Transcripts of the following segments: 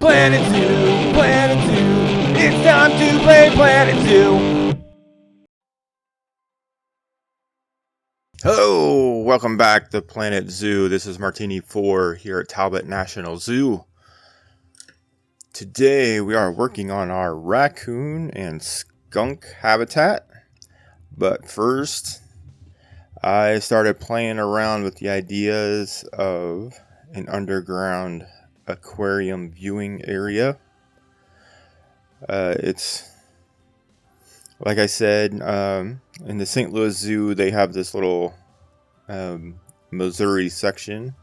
Planet Zoo, Planet Zoo, it's time to play Planet Zoo. Hello, welcome back to Planet Zoo. This is Martini 4 here at Talbot National Zoo. Today we are working on our raccoon and skunk habitat. But first, I started playing around with the ideas of an underground aquarium viewing area. It's like I said, in the St. Louis Zoo, they have this little Missouri section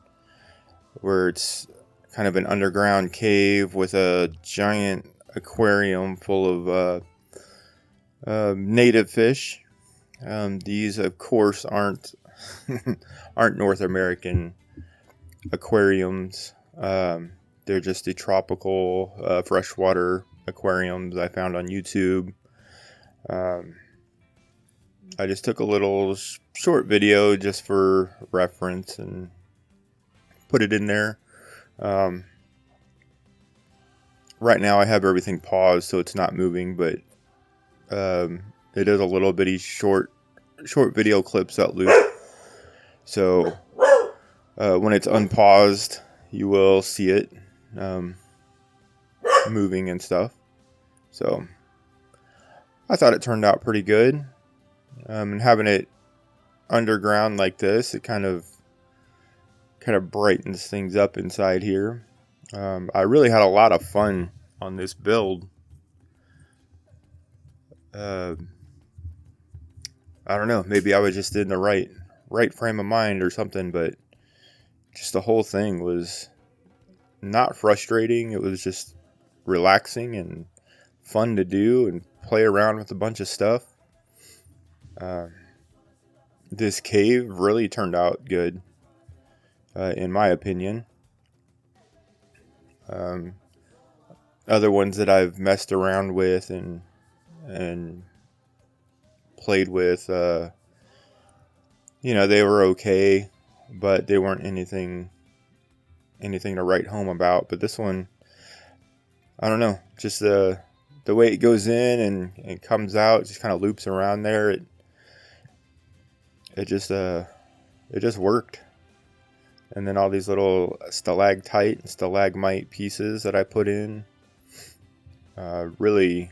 where it's kind of an underground cave with a giant aquarium full of native fish. These, of course, aren't North American aquariums. They're just the tropical freshwater aquariums I found on YouTube. I just took a little short video just for reference and put it in there. Right now I have everything paused so it's not moving, but it is a little bitty short video clips that loop. So when it's unpaused, you will see it moving and stuff. So I thought it turned out pretty good. And having it underground like this, it kind of brightens things up inside here. I really had a lot of fun on this build. I don't know, maybe I was just in the right frame of mind or something, but just the whole thing was not frustrating. It was just relaxing and fun to do and play around with a bunch of stuff. This cave really turned out good, in my opinion. Other ones that I've messed around with and played with, they were okay, but they weren't anything to write home about. But this one, I don't know, just the way it goes in and comes out, just kind of loops around there. It just worked. And then all these little stalactite and stalagmite pieces that I put in, really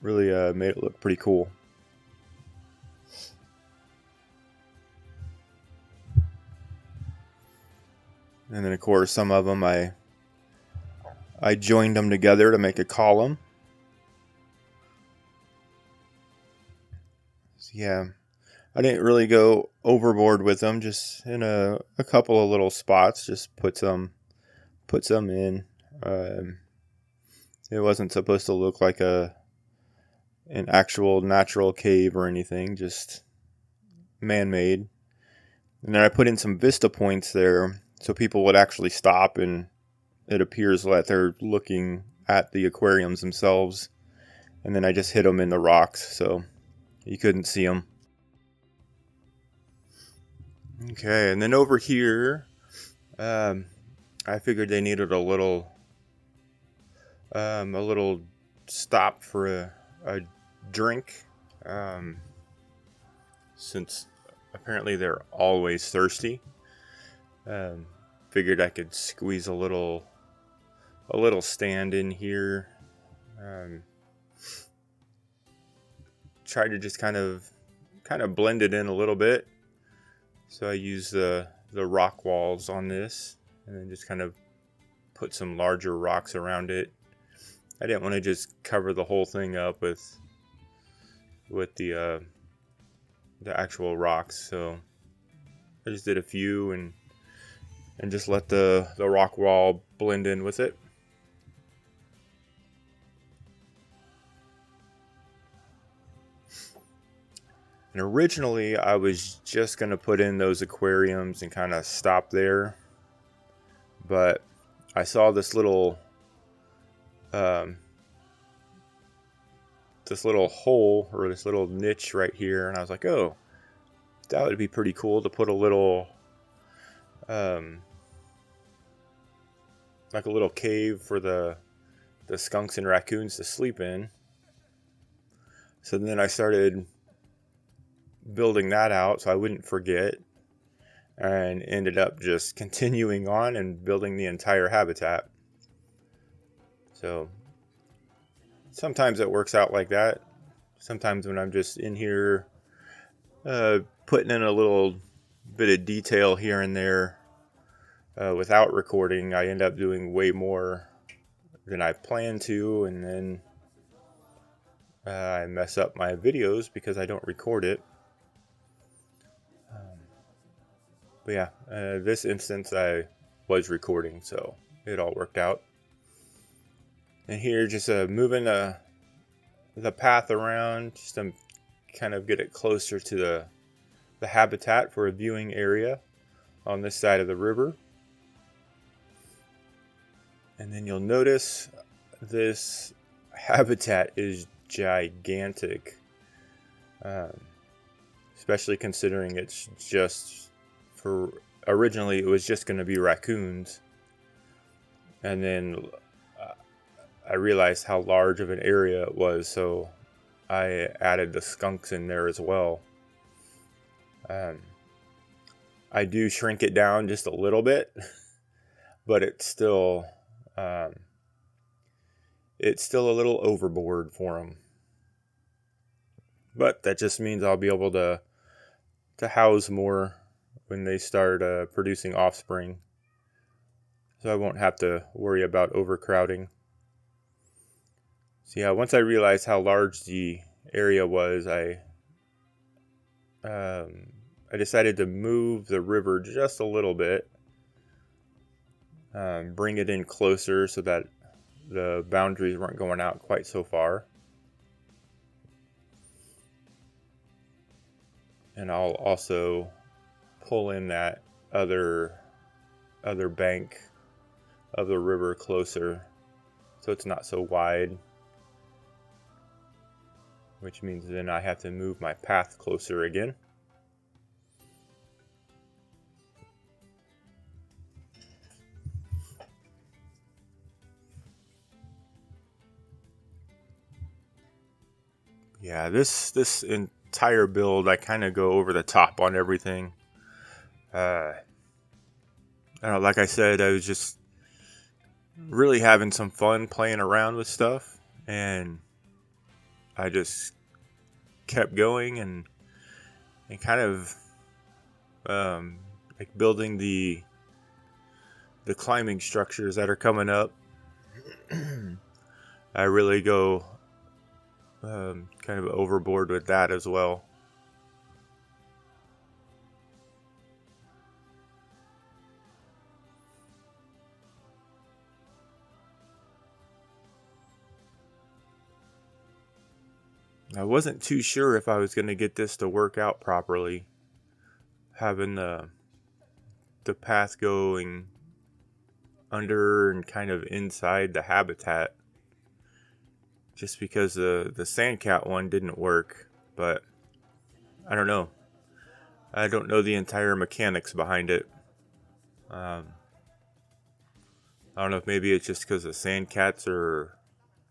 made it look pretty cool. And then of course some of them I joined them together to make a column. So yeah, I didn't really go overboard with them, just in a couple of little spots, just put some in. It wasn't supposed to look like an actual natural cave or anything, just man-made. And then I put in some vista points there so people would actually stop, and it appears that they're looking at the aquariums themselves. And then I just hit them in the rocks so you couldn't see them. Okay, and then over here, I figured they needed a little stop for a drink, since apparently they're always thirsty. Figured I could squeeze a little stand in here. Try to just kind of blend it in a little bit. So I use the rock walls on this, and then just kind of put some larger rocks around it. I didn't want to just cover the whole thing up with the actual rocks, so I just did a few and just let the rock wall blend in with it. And originally I was just going to put in those aquariums and kind of stop there. But I saw this little hole, or this little niche right here, and I was like, oh, that would be pretty cool to put a little like a little cave for the skunks and raccoons to sleep in. So then I started building that out so I wouldn't forget, and ended up just continuing on and building the entire habitat. So sometimes it works out like that. Sometimes when I'm just in here putting in a little bit of detail here and there without recording, I end up doing way more than I plan to, and then I mess up my videos because I don't record it. But yeah, this instance I was recording, so it all worked out. And here, just moving the path around, just to kind of get it closer to the habitat for a viewing area on this side of the river. And then you'll notice this habitat is gigantic, especially considering it's just originally it was just going to be raccoons, and then I realized how large of an area it was, so I added the skunks in there as well. I do shrink it down just a little bit, but it's still a little overboard for them. But that just means I'll be able to house more when they start producing offspring, so I won't have to worry about overcrowding. So yeah, once I realized how large the area was, I decided to move the river just a little bit, bring it in closer so that the boundaries weren't going out quite so far. And I'll also pull in that other bank of the river closer so it's not so wide, which means then I have to move my path closer again. Yeah, this entire build, I kind of go over the top on everything. I don't know, like I said, I was just really having some fun playing around with stuff, and I just kept going and kind of like building the climbing structures that are coming up. I really go kind of overboard with that as well. I wasn't too sure if I was going to get this to work out properly, having the path going under and kind of inside the habitat, just because the sandcat one didn't work. But I don't know. I don't know the entire mechanics behind it. I don't know if maybe it's just because the sandcats are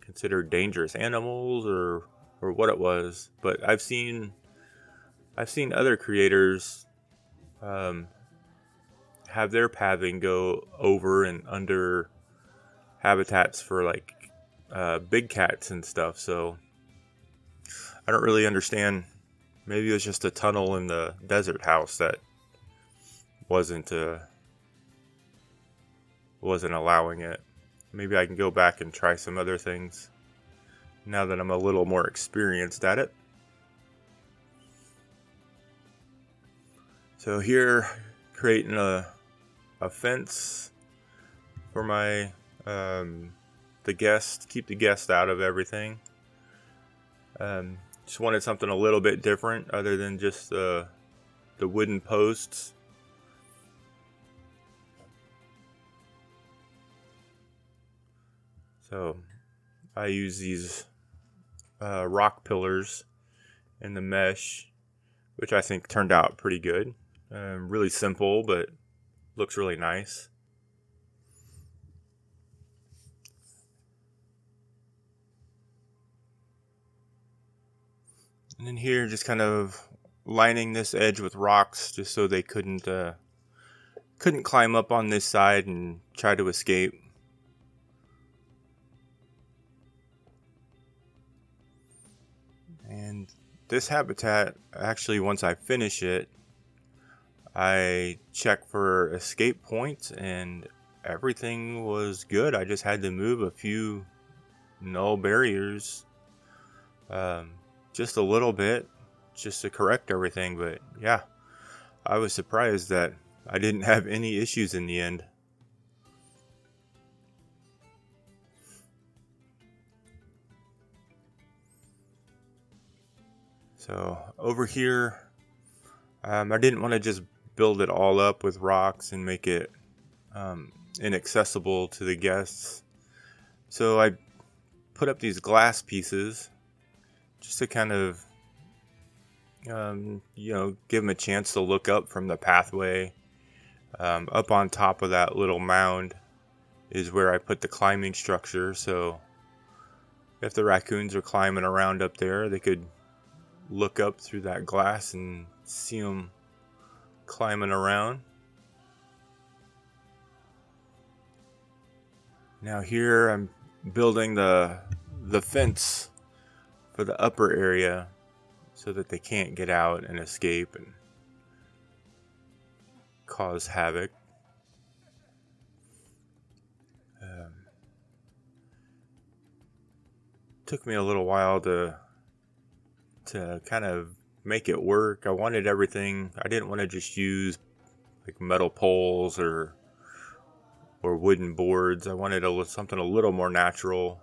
considered dangerous animals, or what it was. But I've seen other creators have their pathing go over and under habitats for like big cats and stuff. So I don't really understand. Maybe it was just a tunnel in the desert house that wasn't allowing it. Maybe I can go back and try some other things now that I'm a little more experienced at it. So here, creating a fence for my the guest, keep the guest out of everything. Just wanted something a little bit different other than just the wooden posts. So I use these rock pillars in the mesh, which I think turned out pretty good. Really simple, but looks really nice. And then here, just kind of lining this edge with rocks just so they couldn't climb up on this side and try to escape. And this habitat, actually, once I finish it, I check for escape points and everything was good. I just had to move a few null barriers, just a little bit, just to correct everything. But yeah, I was surprised that I didn't have any issues in the end. So over here, I didn't want to just build it all up with rocks and make it inaccessible to the guests. So I put up these glass pieces just to kind of, give them a chance to look up from the pathway. Up on top of that little mound is where I put the climbing structure. So if the raccoons are climbing around up there, they could look up through that glass and see them climbing around. Now here I'm building the fence for the upper area so that they can't get out and escape and cause havoc. Took me a little while to kind of make it work. I wanted everything. I didn't want to just use like metal poles or wooden boards. I wanted something a little more natural.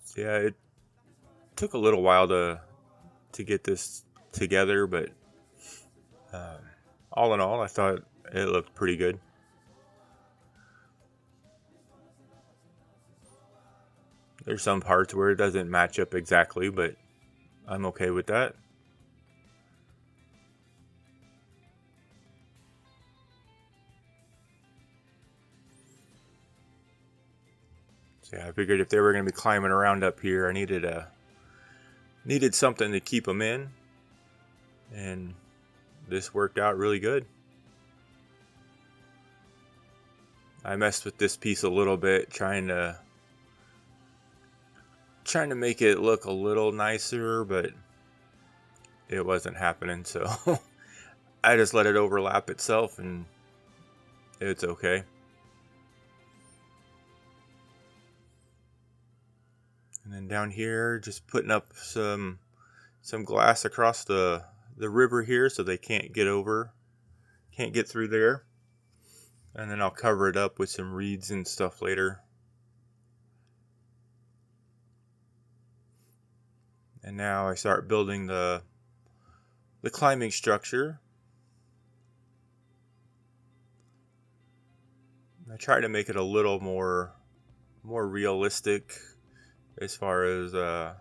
So yeah, it took a little while to get this together, but all in all, I thought it looked pretty good. There's some parts where it doesn't match up exactly, but I'm okay with that. So yeah, I figured if they were going to be climbing around up here, I needed something to keep them in, and this worked out really good. I messed with this piece a little bit, trying to make it look a little nicer, but it wasn't happening, so I just let it overlap itself and it's okay. And then down here, just putting up some glass across the river here so they can't get through there. And then I'll cover it up with some reeds and stuff later. And now I start building the climbing structure. I try to make it a little more realistic as far as how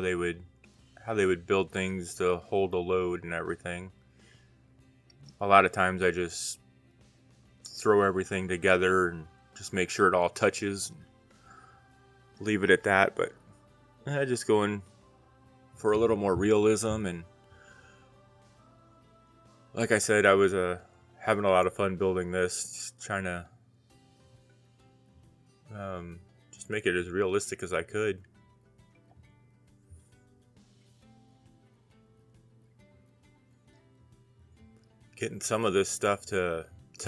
they would build things to hold a load and everything. A lot of times I just throw everything together and just make sure it all touches and leave it at that, but I just going for a little more realism. And like I said, I was having a lot of fun building this, just trying to just make it as realistic as I could. Getting some of this stuff to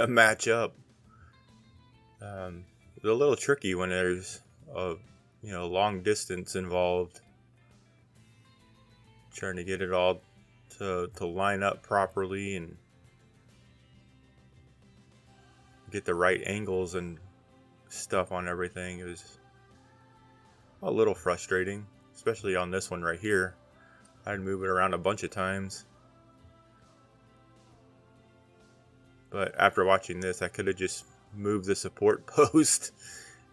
match up. It's a little tricky when there's a long distance involved. Trying to get it all to line up properly and get the right angles and stuff on everything. It was a little frustrating, especially on this one right here. I'd move it around a bunch of times. But after watching this, I could have just moved the support post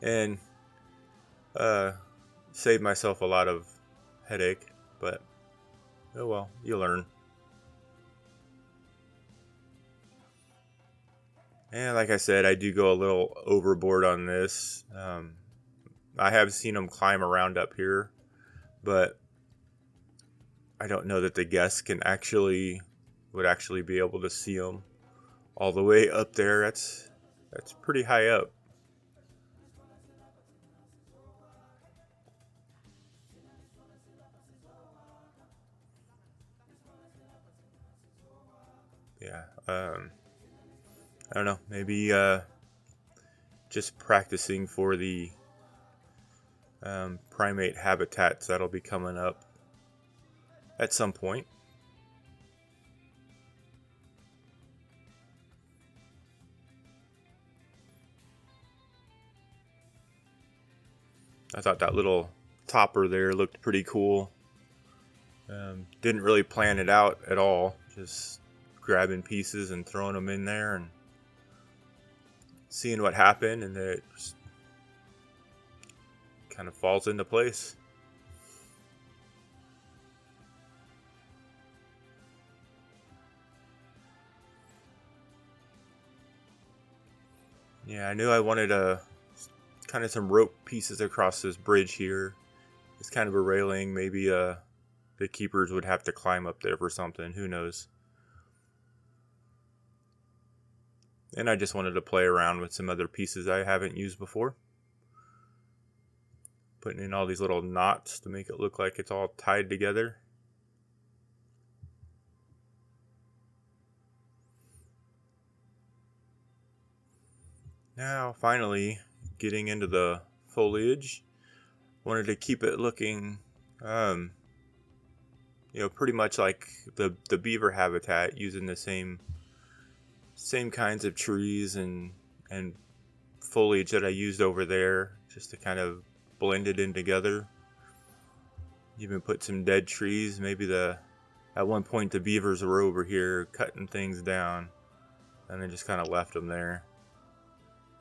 and saved myself a lot of headache. But oh well, you learn. And like I said, I do go a little overboard on this. I have seen them climb around up here, but I don't know that the guests would actually be able to see them all the way up there. That's pretty high up. Yeah. I don't know. Maybe just practicing for the primate habitats that'll be coming up at some point. I thought that little topper there looked pretty cool. Didn't really plan it out at all. Just grabbing pieces and throwing them in there and seeing what happened, and then it just kind of falls into place. Yeah, I knew I wanted kind of some rope pieces across this bridge here. It's kind of a railing. Maybe the keepers would have to climb up there for something. Who knows? And I just wanted to play around with some other pieces I haven't used before. Putting in all these little knots to make it look like it's all tied together. Now, finally, getting into the foliage. Wanted to keep it looking, pretty much like the beaver habitat, using the same kinds of trees and foliage that I used over there, just to kind of blend it in together. Even put some dead trees. Maybe at one point the beavers were over here cutting things down, and then just kind of left them there.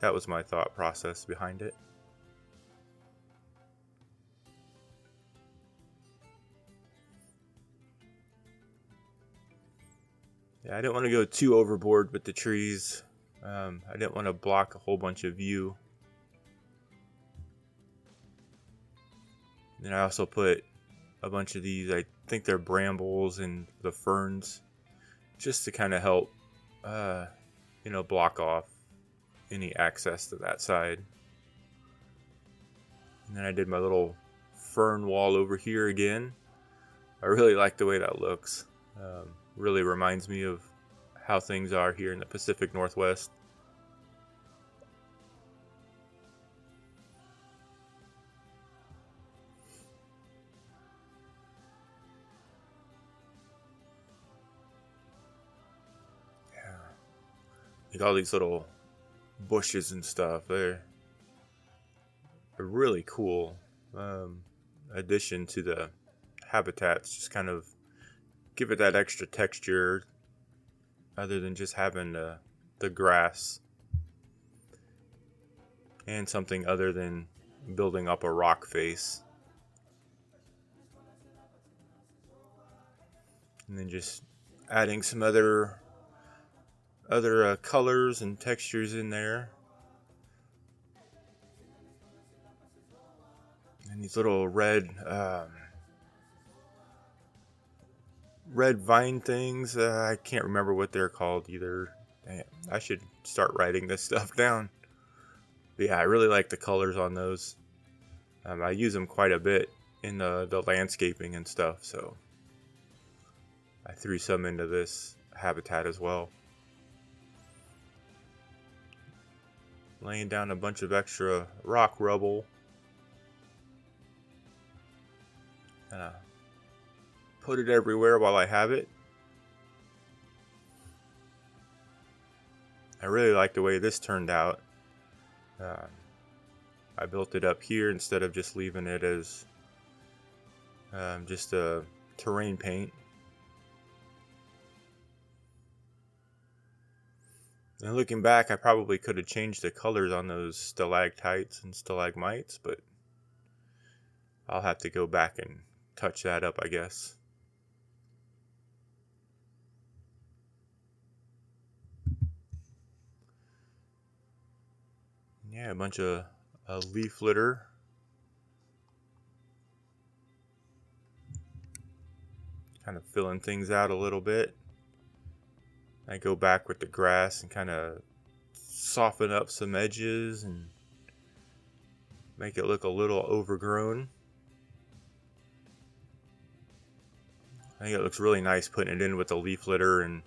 That was my thought process behind it. Yeah, I didn't want to go too overboard with the trees. I didn't want to block a whole bunch of view. Then I also put a bunch of these, I think they're brambles and the ferns, just to kind of help, block off any access to that side. And then I did my little fern wall over here again. I really like the way that looks. Really reminds me of how things are here in the Pacific Northwest. Yeah, like all these little bushes and stuff. They're really cool addition to the habitats. Just kind of give it that extra texture, other than just having the grass, and something other than building up a rock face. And then just adding some other colors and textures in there. And these little red vine things. I can't remember what they're called either. Damn, I should start writing this stuff down. But yeah, I really like the colors on those. I use them quite a bit in the landscaping and stuff, so I threw some into this habitat as well. Laying down a bunch of extra rock rubble. And put it everywhere while I have it. I really like the way this turned out. I built it up here instead of just leaving it as just a terrain paint. And looking back, I probably could have changed the colors on those stalactites and stalagmites, but I'll have to go back and touch that up, I guess. Yeah, a bunch of leaf litter kind of filling things out a little bit. I go back with the grass and kind of soften up some edges and make it look a little overgrown. I think it looks really nice putting it in with the leaf litter and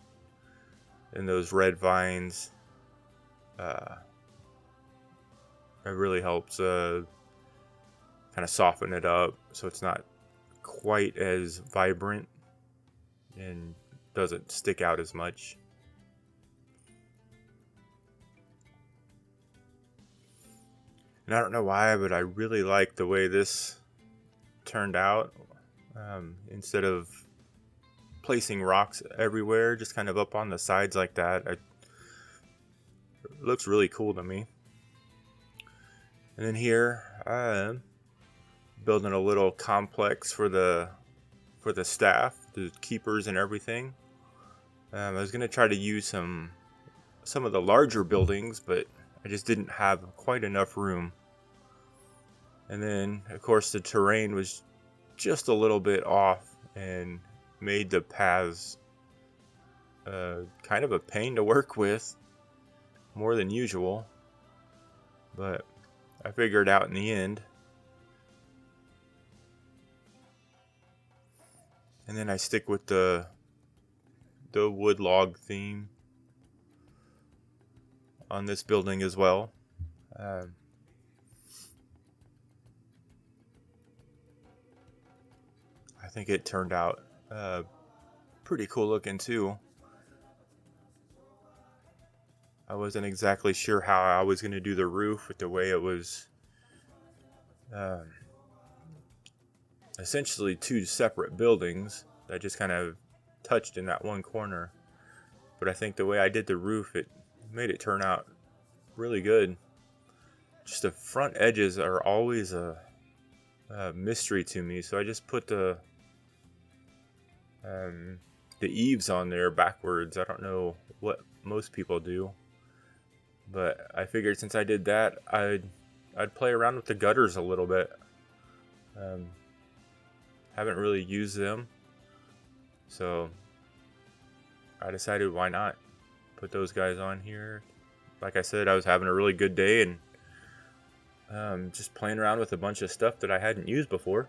those red vines. It really helps kind of soften it up so it's not quite as vibrant and doesn't stick out as much. And I don't know why, but I really like the way this turned out. Instead of placing rocks everywhere, just kind of up on the sides like that, it looks really cool to me. And then here I am building a little complex for the staff, the keepers and everything. I was going to try to use some of the larger buildings, but I just didn't have quite enough room. And then, of course, the terrain was just a little bit off and made the paths kind of a pain to work with, more than usual. But I figured out in the end. And then I stick with the wood log theme on this building as well. I think it turned out pretty cool looking too. I wasn't exactly sure how I was going to do the roof with the way it was essentially two separate buildings that just kind of touched in that one corner. But I think the way I did the roof, it made it turn out really good. Just the front edges are always a mystery to me, so I just put the eaves on there backwards. I don't know what most people do, but I figured since I did that, I'd play around with the gutters a little bit. Haven't really used them, so I decided why not put those guys on here. Like I said, I was having a really good day and just playing around with a bunch of stuff that I hadn't used before.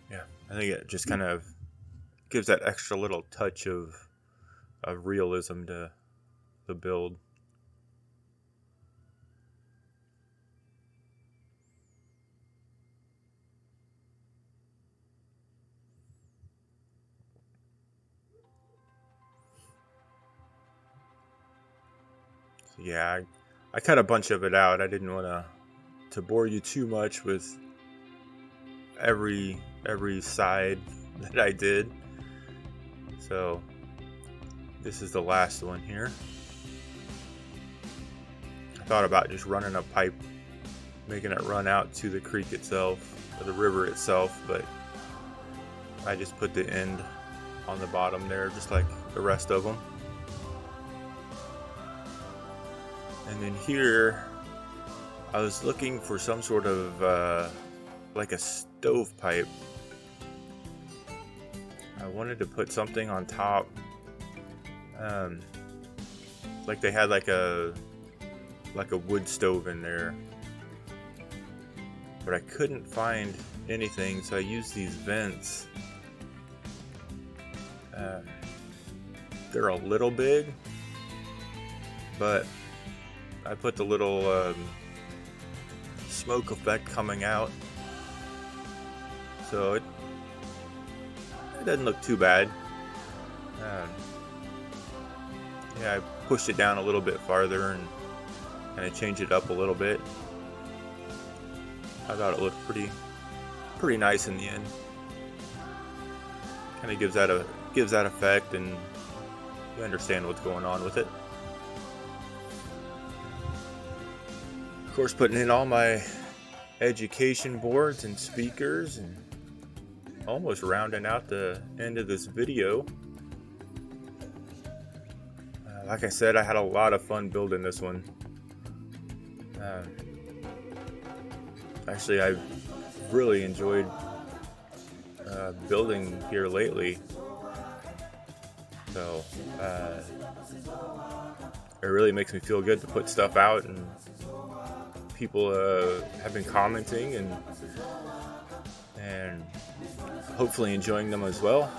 Yeah, I think it just kind of gives that extra little touch of realism to the build. So yeah, I cut a bunch of it out. I didn't want to bore you too much with every side that I did. So this is the last one here. I thought about just running a pipe, making it run out to the creek itself, or the river itself, but I just put the end on the bottom there, just like the rest of them. And then here, I was looking for some sort of like a stovepipe. I wanted to put something on top, like they had like a wood stove in there, but I couldn't find anything, so I used these vents. They're a little big, but I put the little smoke effect coming out, so it doesn't look too bad. Yeah, I pushed it down a little bit farther and kind of changed it up a little bit. I thought it looked pretty nice in the end. Kind of gives that effect, and you understand what's going on with it. Of course, putting in all my education boards and speakers, and almost rounding out the end of this video. Like I said, I had a lot of fun building this one. Actually, I've really enjoyed building here lately. So it really makes me feel good to put stuff out, and people have been commenting and hopefully enjoying them as well.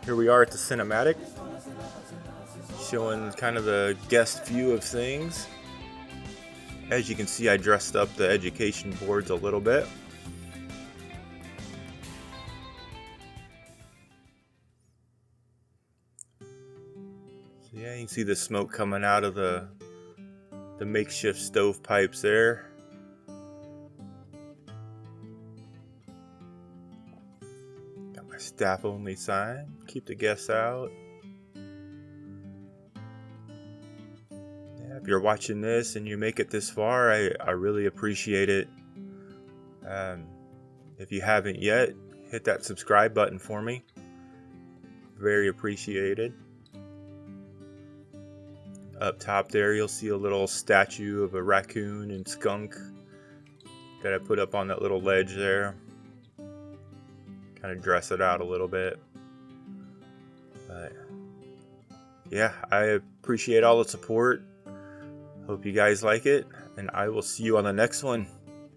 Here we are at the cinematic, showing kind of the guest view of things. As you can see, I dressed up the education boards a little bit. So yeah, you can see the smoke coming out of the makeshift stovepipes there. Got my staff only sign, keep the guests out. If you're watching this and you make it this far, I really appreciate it. If you haven't yet, hit that subscribe button for me. Very appreciated. Up top there, you'll see a little statue of a raccoon and skunk that I put up on that little ledge there. Kind of dress it out a little bit. But yeah, I appreciate all the support. Hope you guys like it, and I will see you on the next one.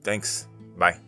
Thanks. Bye.